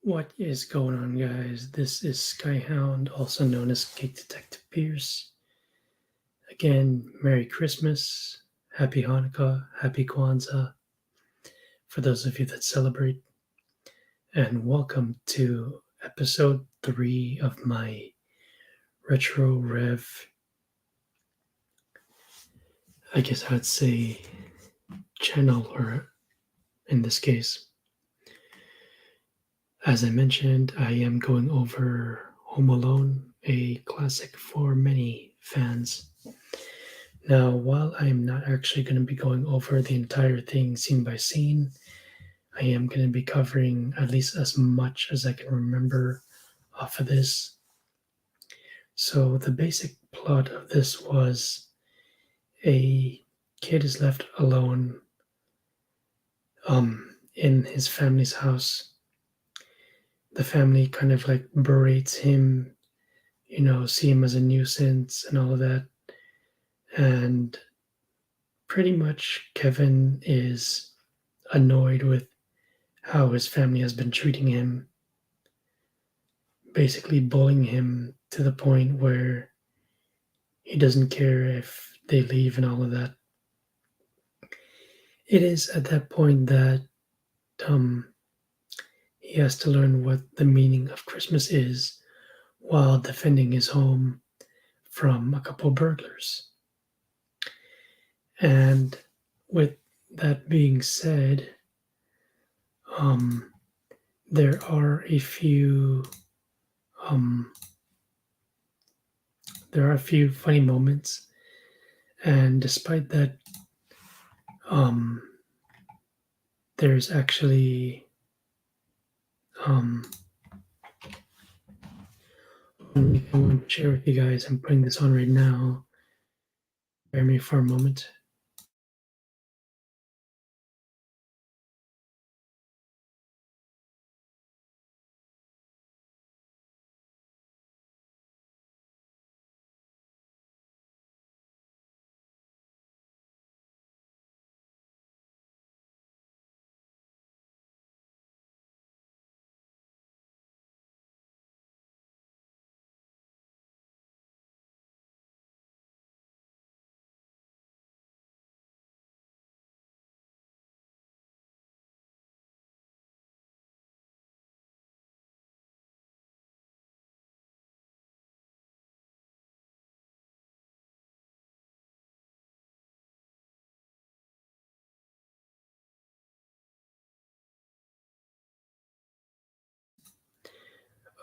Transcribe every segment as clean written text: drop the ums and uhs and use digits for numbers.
What is going on, guys? This is Skyhound, also known as Geek Detective Pierce. Again, Merry Christmas, Happy Hanukkah, Happy Kwanzaa for those of you that celebrate, and welcome to episode 3 of my RetroRev, I guess I'd say channel, or in this case. As I mentioned, I am going over Home Alone, a classic for many fans. Now, while I am not actually going to be going over the entire thing scene by scene, I am going to be covering at least as much as I can remember off of this. So, the basic plot of this was a kid is left alone in his family's house. The family kind of like berates him, see him as a nuisance and all of that. And pretty much Kevin is annoyed with how his family has been treating him, basically bullying him to the point where he doesn't care if they leave and all of that. It is at that point that um, he has to learn what the meaning of Christmas is while defending his home from a couple of burglars. And with that being said, um, there are a few um, funny moments, and despite that, um, there's actually um, I want to share with you guys. I'm putting this on right now. Bear me for a moment.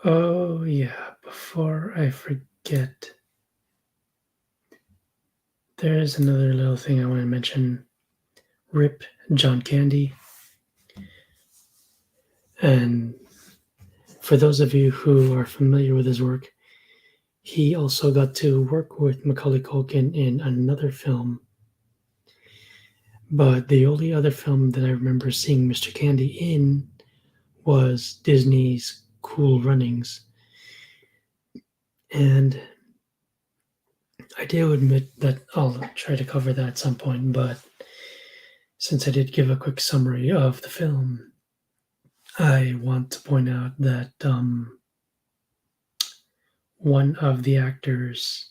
Oh yeah, before I forget, there's another little thing I want to mention. Rip John Candy. And for those of you who are familiar with his work, he also got to work with Macaulay Culkin in another film. But the only other film that I remember seeing Mr. Candy in was Disney's Cool Runnings. And I do admit that I'll try to cover that at some point, but since I did give a quick summary of the film, I want to point out that one of the actors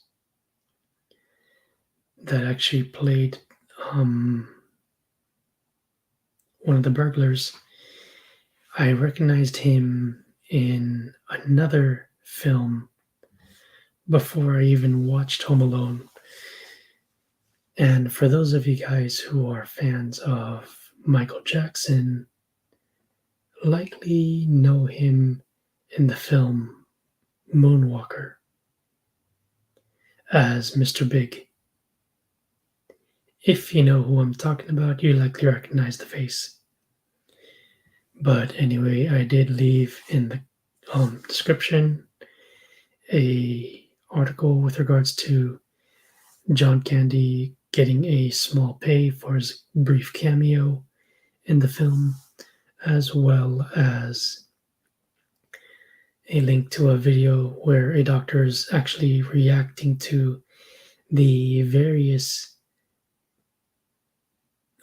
that actually played um, one of the burglars, I recognized him in another film before I even watched Home Alone. And for those of you guys who are fans of Michael Jackson, likely know him in the film Moonwalker as Mr. Big. If you know who I'm talking about, you likely recognize the face. But anyway, I did leave in the description a article with regards to John Candy getting a small pay for his brief cameo in the film, as well as a link to a video where a doctor is actually reacting to the various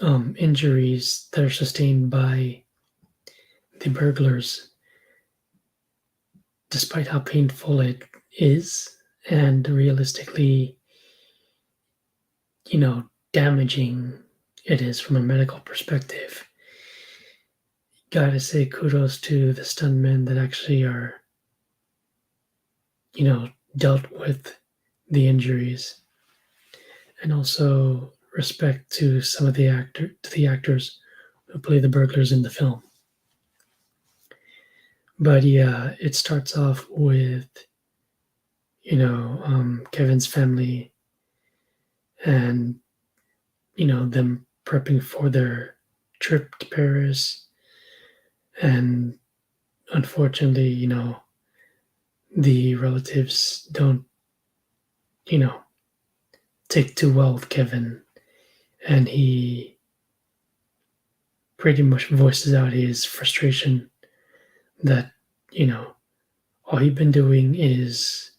injuries that are sustained by the burglars. despite how painful it is and realistically, damaging it is from a medical perspective, gotta say kudos to the stuntmen that actually are, dealt with the injuries, and also respect to some of the actors who play the burglars in the film. But yeah, it starts off with Kevin's family and them prepping for their trip to Paris, and unfortunately, the relatives don't you know take too well with Kevin, and he pretty much voices out his frustration that you know all he's been doing is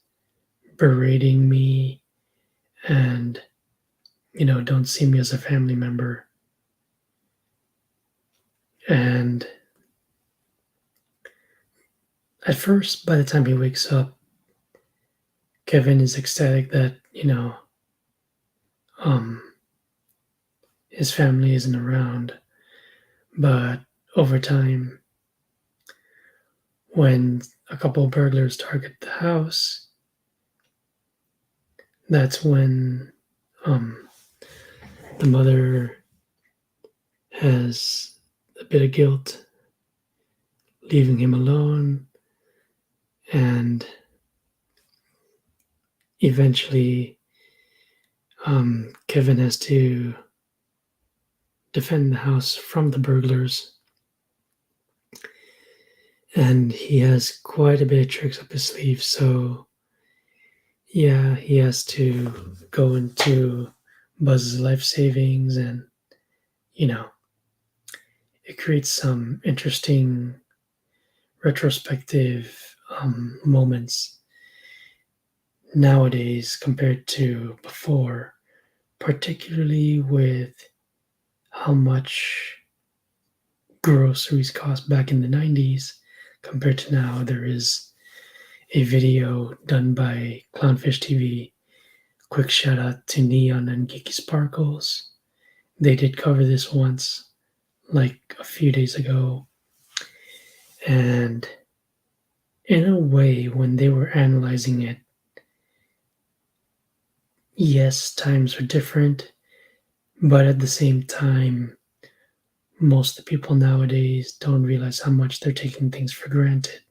berating me and don't see me as a family member. And at first, by the time he wakes up, Kevin is ecstatic that um his family isn't around. But over time, when a couple of burglars target the house, that's when um the mother has a bit of guilt leaving him alone, and eventually Kevin has to defend the house from the burglars, and he has quite a bit of tricks up his sleeve. So yeah, he has to go into Buzz's life savings, and you know it creates some interesting retrospective moments nowadays compared to before, particularly with how much groceries cost back in the 90s compared to now. There is a video done by Clownfish TV. Quick shout out to Neon and Geeky Sparkles. They did cover this once, like a few days ago. And in a way, when they were analyzing it, yes, times are different, but at the same time, most of the people nowadays don't realize how much they're taking things for granted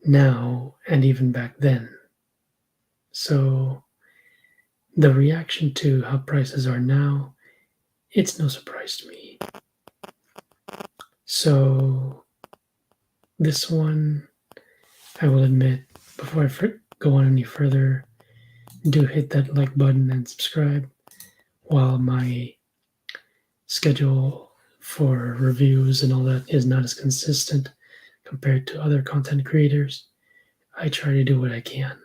now and even back then. So the reaction to how prices are now, it's no surprise to me. So this one, I will admit, before I go on any further, do hit that like button and subscribe. While my schedule for reviews and all that is not as consistent compared to other content creators, I try to do what I can.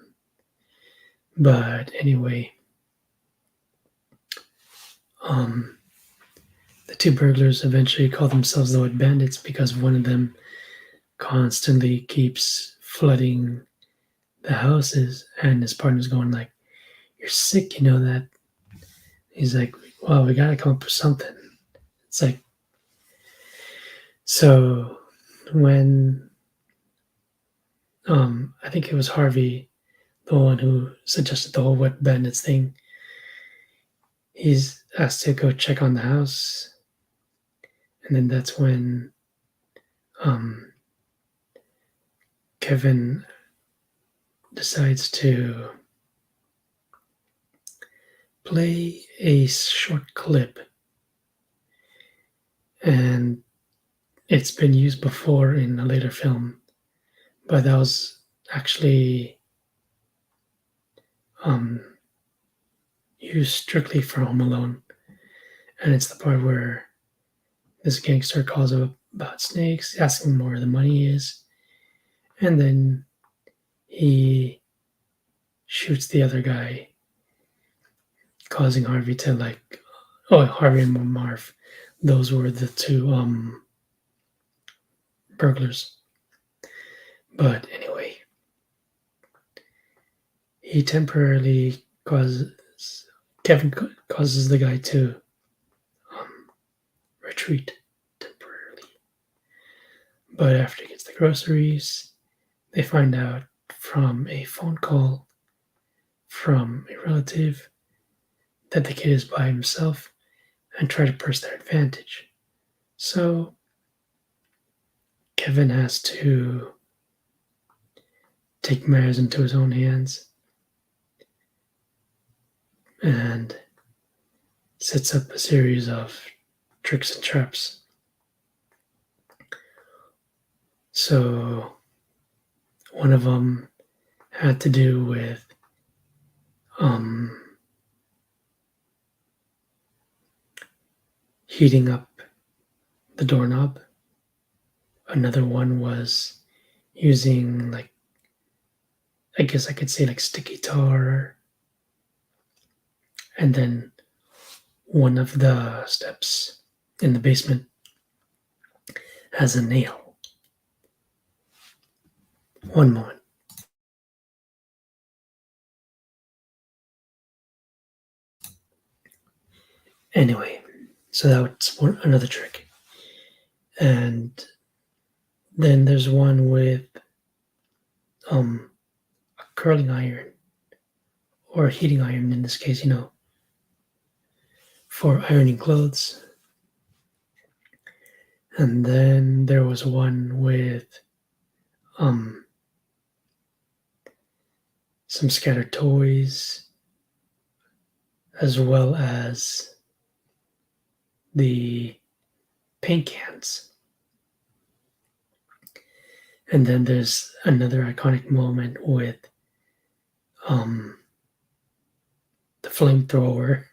But anyway, the two burglars eventually call themselves the Wet Bandits because one of them constantly keeps flooding the houses, and his partner's going like, "You're sick, you know that." He's like, "Well, we gotta come up with something." It's like, so when I think it was Harvey, the one who suggested the whole Wet Bandits thing, he's asked to go check on the house, and then that's when Kevin decides to play a short clip, and it's been used before in a later film, but that was actually used strictly for Home Alone, and it's the part where this gangster calls up about snakes, asking where the money is, and then he shoots the other guy, causing Harvey to Harvey and Marv. Those were the two burglars. But anyway, he temporarily causes Kevin causes the guy to retreat temporarily. But after he gets the groceries, they find out from a phone call from a relative that the kid is by himself and try to press their advantage. So Kevin has to take matters into his own hands and sets up a series of tricks and traps. So one of them had to do with heating up the doorknob. Another one was using, like, I guess I could say, like, sticky tar. And then one of the steps in the basement has a nail. One moment. Anyway, so that's another trick. And then there's one with a curling iron, or a heating iron in this case, for ironing clothes. And then there was one with some scattered toys, as well as the paint cans. And then there's another iconic moment with the flamethrower.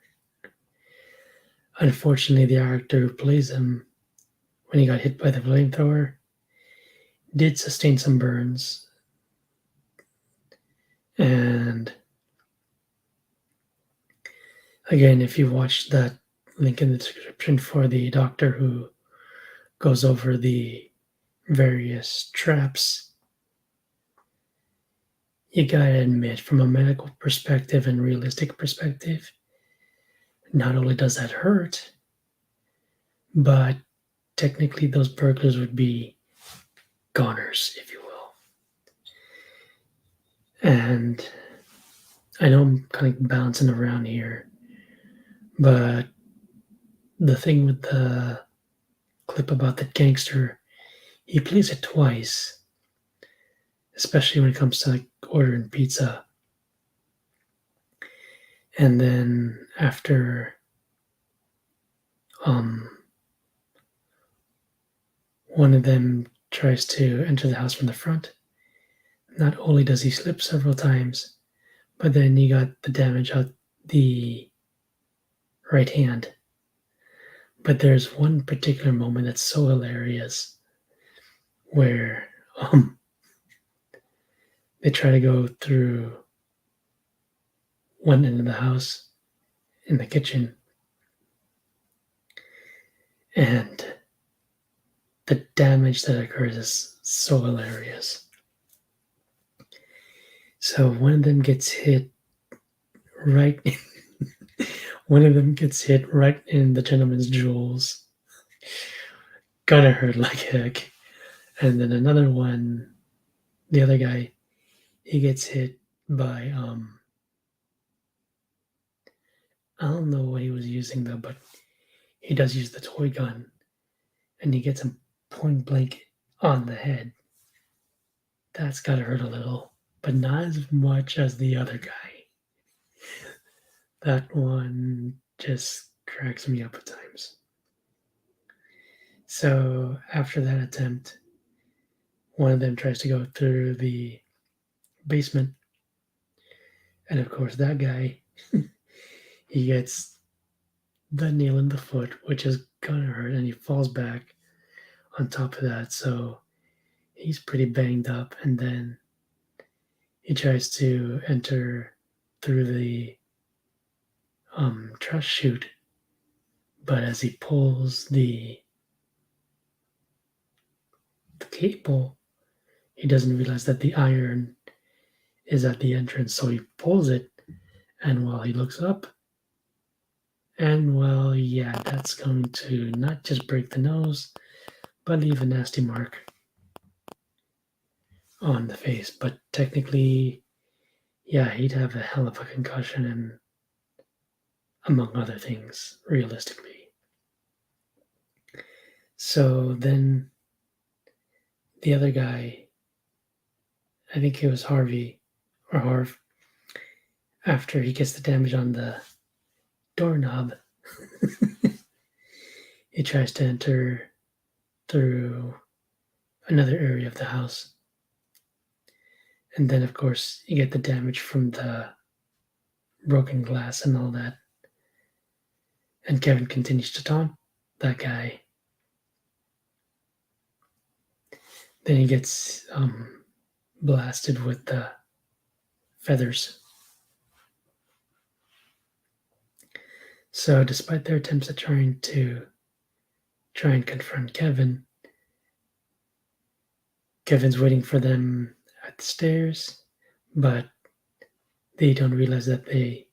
Unfortunately, the actor who plays him, when he got hit by the flamethrower, did sustain some burns. And again, if you watch that link in the description for the doctor who goes over the various traps, you gotta admit, from a medical perspective and realistic perspective, not only does that hurt, but technically those burglars would be goners, if you will. And I know I'm kind of bouncing around here, but the thing with the clip about the gangster, he plays it twice, especially when it comes to, like, ordering pizza. And then after one of them tries to enter the house from the front, not only does he slip several times, but then he got the damage out the right hand. But there's one particular moment that's so hilarious where they try to go through one end of the house in the kitchen, and the damage that occurs is so hilarious. So one of them gets hit right one of them gets hit right in the gentleman's jewels. Gonna hurt like heck. And then another one, the other guy, he gets hit by I don't know what he was using though, but he does use the toy gun, and he gets him point blank on the head. That's gotta hurt a little, but not as much as the other guy. That one just cracks me up at times. So after that attempt, one of them tries to go through the basement, and of course that guy, he gets the nail in the foot, which is gonna hurt, and he falls back on top of that, so he's pretty banged up. And then he tries to enter through the trash chute, but as he pulls the cable, he doesn't realize that the iron is at the entrance, so he pulls it, and while he looks up, and well, yeah, that's going to not just break the nose, but leave a nasty mark on the face. But technically, yeah, he'd have a hell of a concussion, and among other things, realistically. So then the other guy, I think it was Harvey or Harv, after he gets the damage on the doorknob, he tries to enter through another area of the house. And then, of course, you get the damage from the broken glass and all that. And Kevin continues to taunt that guy. Then he gets blasted with the feathers. So, despite their attempts at trying and confront Kevin, Kevin's waiting for them at the stairs, but they don't realize that the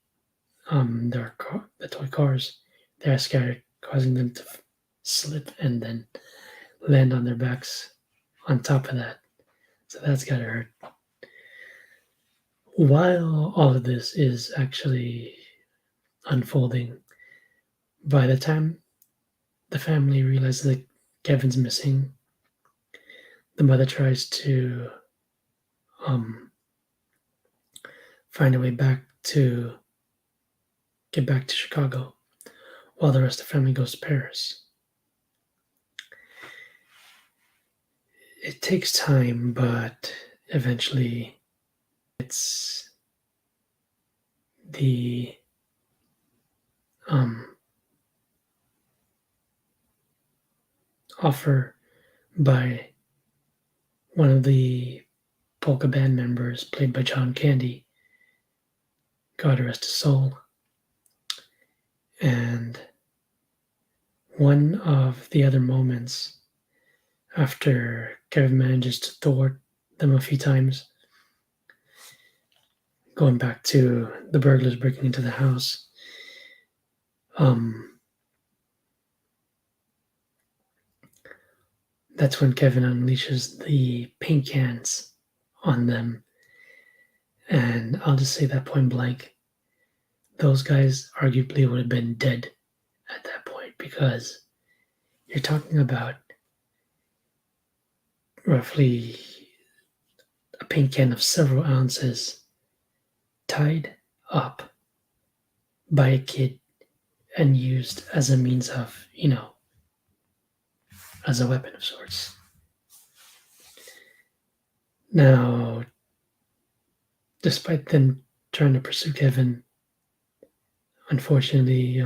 toy cars, they are scattered, causing them to slip and then land on their backs on top of that. So that's gotta hurt. While all of this is actually unfolding, by the time the family realizes that Kevin's missing, the mother tries to find a way get back to Chicago, while the rest of the family goes to Paris. It takes time, but eventually it's the offer by one of the polka band members, played by John Candy, God rest his soul. And one of the other moments, after Kevin manages to thwart them a few times, going back to the burglars breaking into the house, that's when Kevin unleashes the paint cans on them. And I'll just say that point blank, those guys arguably would have been dead at that point, because you're talking about roughly a paint can of several ounces tied up by a kid and used as a means of, as a weapon of sorts. Now, despite them trying to pursue Kevin, unfortunately,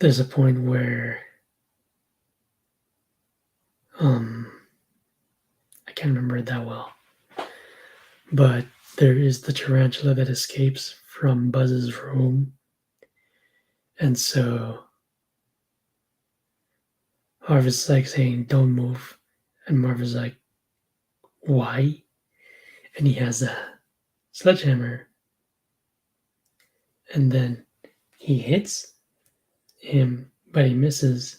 there's a point where I can't remember it that well, but there is the tarantula that escapes from Buzz's room, and so Harvey's like saying, "Don't move," and Marvin's like, "Why?" And he has a sledgehammer, and then he hits him, but he misses.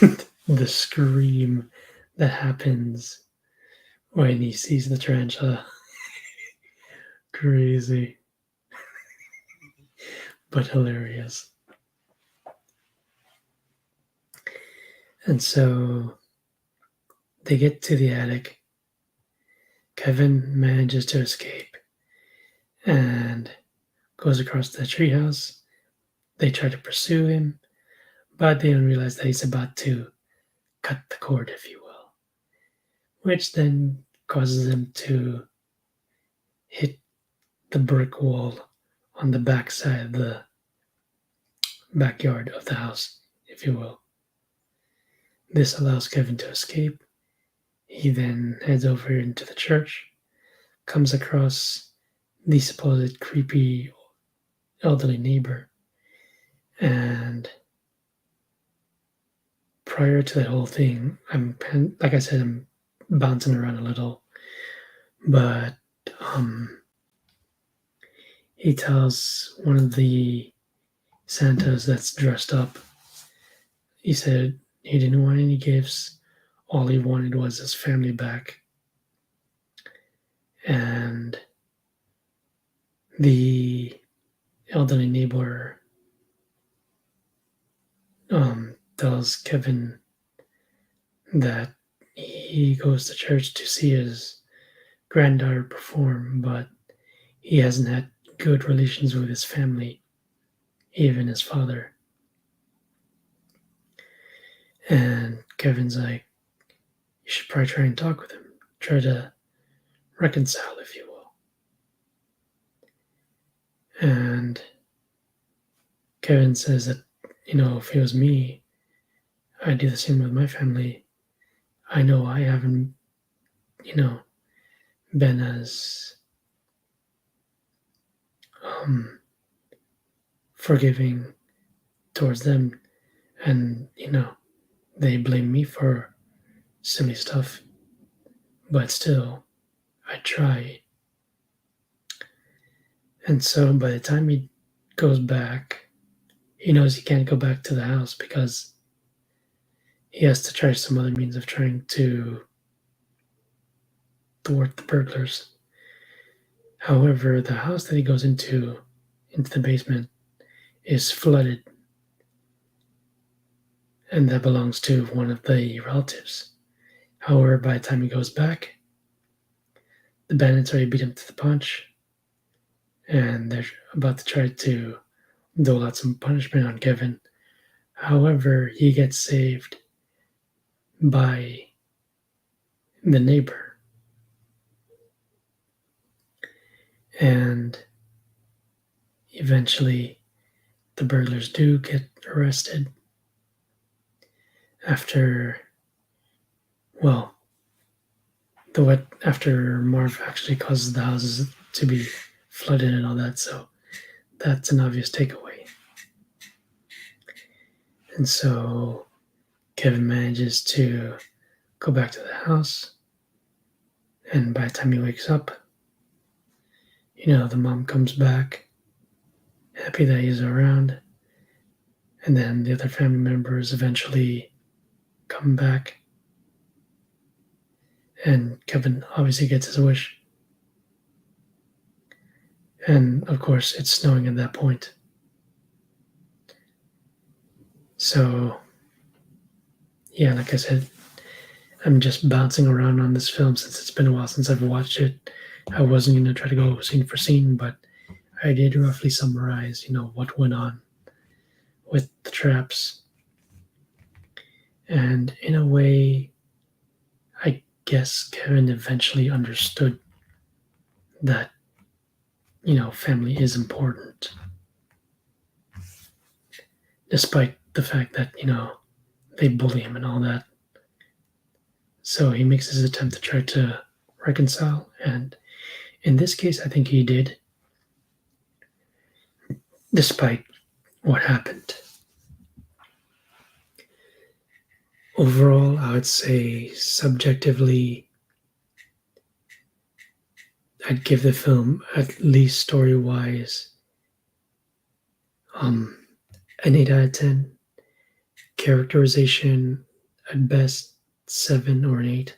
And the scream that happens when he sees the tarantula, crazy, but hilarious. And so they get to the attic. Kevin manages to escape and goes across the treehouse. They try to pursue him, but they don't realize that he's about to cut the cord, if you will, which then causes him to hit the brick wall on the back side of the backyard of the house, if you will. This allows Kevin to escape. He then heads over into the church, comes across the supposed creepy elderly neighbor, and prior to that whole thing, like I said, I'm bouncing around a little, but um, he tells one of the Santas that's dressed up, he said he didn't want any gifts. All he wanted was his family back. And the elderly neighbor tells Kevin that he goes to church to see his granddaughter perform, but he hasn't had good relations with his family, even his father. And Kevin's like, you should probably try and talk with him, try to reconcile, if you will. And Kevin says that, if it was me, I'd do the same with my family. I know I haven't, been as forgiving towards them, and they blame me for silly stuff, but still I try. And so by the time he goes back, he knows he can't go back to the house because he has to try some other means of trying to thwart the burglars. However, the house that he goes into the basement, is flooded, and that belongs to one of the relatives. However, by the time he goes back, the bandits already beat him to the punch, and they're about to try to dole out some punishment on Kevin. However, he gets saved by the neighbor. And eventually, the burglars do get arrested after Marv actually causes the houses to be flooded and all that, so that's an obvious takeaway. And so Kevin manages to go back to the house, and by the time he wakes up, the mom comes back, happy that he's around, and then the other family members eventually come back, and Kevin obviously gets his wish. And of course, it's snowing at that point. So, yeah, like I said, I'm just bouncing around on this film since it's been a while since I've watched it. I wasn't going to try to go scene for scene, but I did roughly summarize, what went on with the traps. And in a way, I guess Kevin eventually understood that, family is important. Despite the fact that, they bully him and all that. So he makes his attempt to try to reconcile, and in this case, I think he did, despite what happened. Overall, I would say subjectively, I'd give the film, at least story-wise, an 8 out of 10. Characterization, at best, 7 or an 8.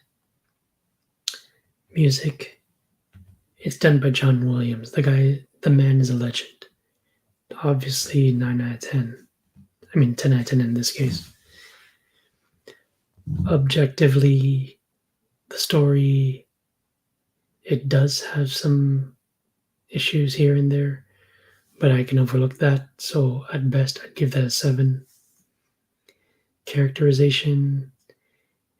Music, it's done by John Williams. The man is a legend. Obviously, 9 out of 10. 10 out of 10 in this case. Objectively, the story, it does have some issues here and there, but I can overlook that. So at best, I'd give that a 7. Characterization,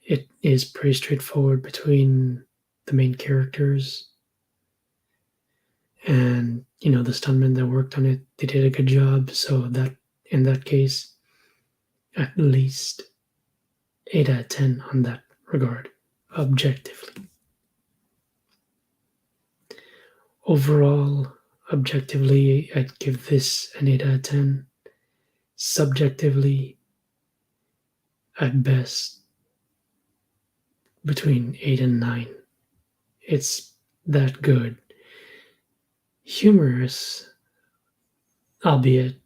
it is pretty straightforward between the main characters. And, the stuntmen that worked on it, they did a good job. So that, in that case, at least 8 out of 10 on that regard, objectively. Overall, objectively, I'd give this an 8 out of 10. Subjectively, at best between 8 and 9. It's that good. Humorous, albeit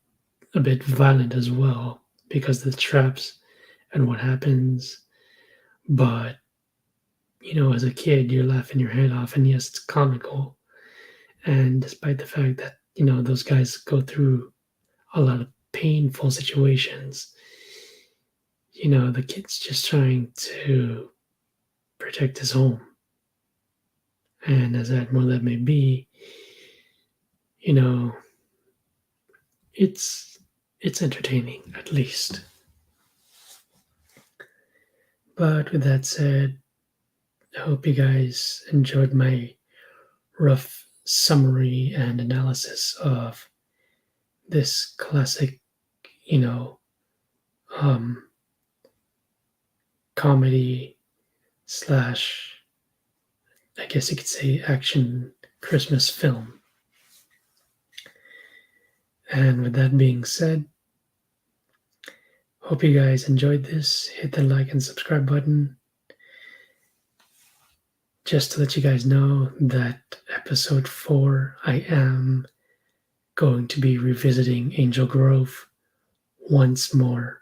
a bit violent as well, because of the traps and what happens. But, as a kid, you're laughing your head off, and yes, it's comical. And despite the fact that, those guys go through a lot of painful situations, the kid's just trying to protect his home. And as admirable that may be, you know, it's entertaining at least. But with that said, I hope you guys enjoyed my rough summary and analysis of this classic, you know, um, comedy slash, I guess you could say, action Christmas film. And with that being said, hope you guys enjoyed this. Hit the like and subscribe button. Just to let you guys know that episode 4, I am going to be revisiting Angel Grove once more.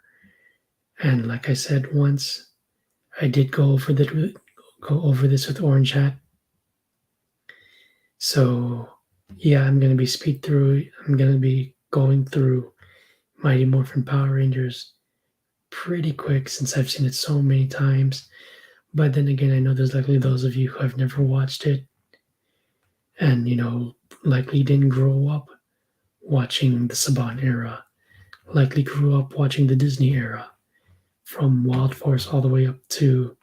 And like I said once, I did go over this with Orange Hat. So yeah, I'm gonna be going through Mighty Morphin Power Rangers pretty quick since I've seen it so many times. But then again, I know there's likely those of you who have never watched it and, likely didn't grow up watching the Saban era, likely grew up watching the Disney era from Wild Force all the way up to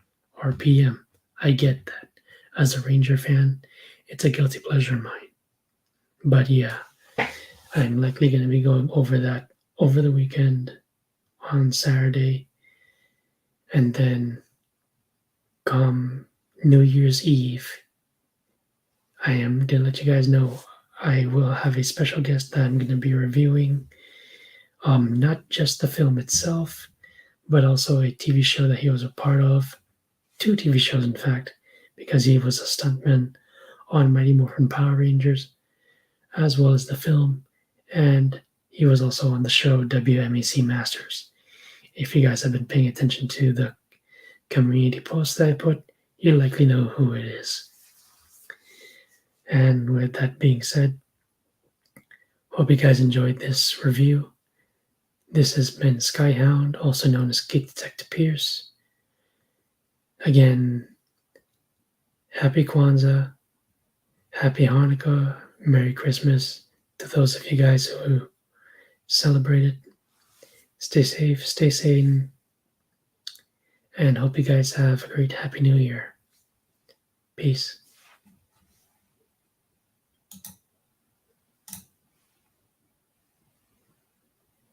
RPM. I get that. As a Ranger fan, it's a guilty pleasure of mine. But yeah, I'm likely going to be going over that over the weekend on Saturday. And then come New Year's Eve, I am going to let you guys know I will have a special guest that I'm going to be reviewing. Not just the film itself, but also a TV show that he was a part of. 2 TV shows, in fact, because he was a stuntman on Mighty Morphin Power Rangers, as well as the film, and he was also on the show WMAC Masters. If you guys have been paying attention to the community post that I put, you likely know who it is. And with that being said, hope you guys enjoyed this review. This has been Skyhound, also known as Geek Detective Pierce. Again, Happy Kwanzaa, Happy Hanukkah, Merry Christmas to those of you guys who celebrate it. Stay safe, stay sane, and hope you guys have a great Happy New Year. Peace.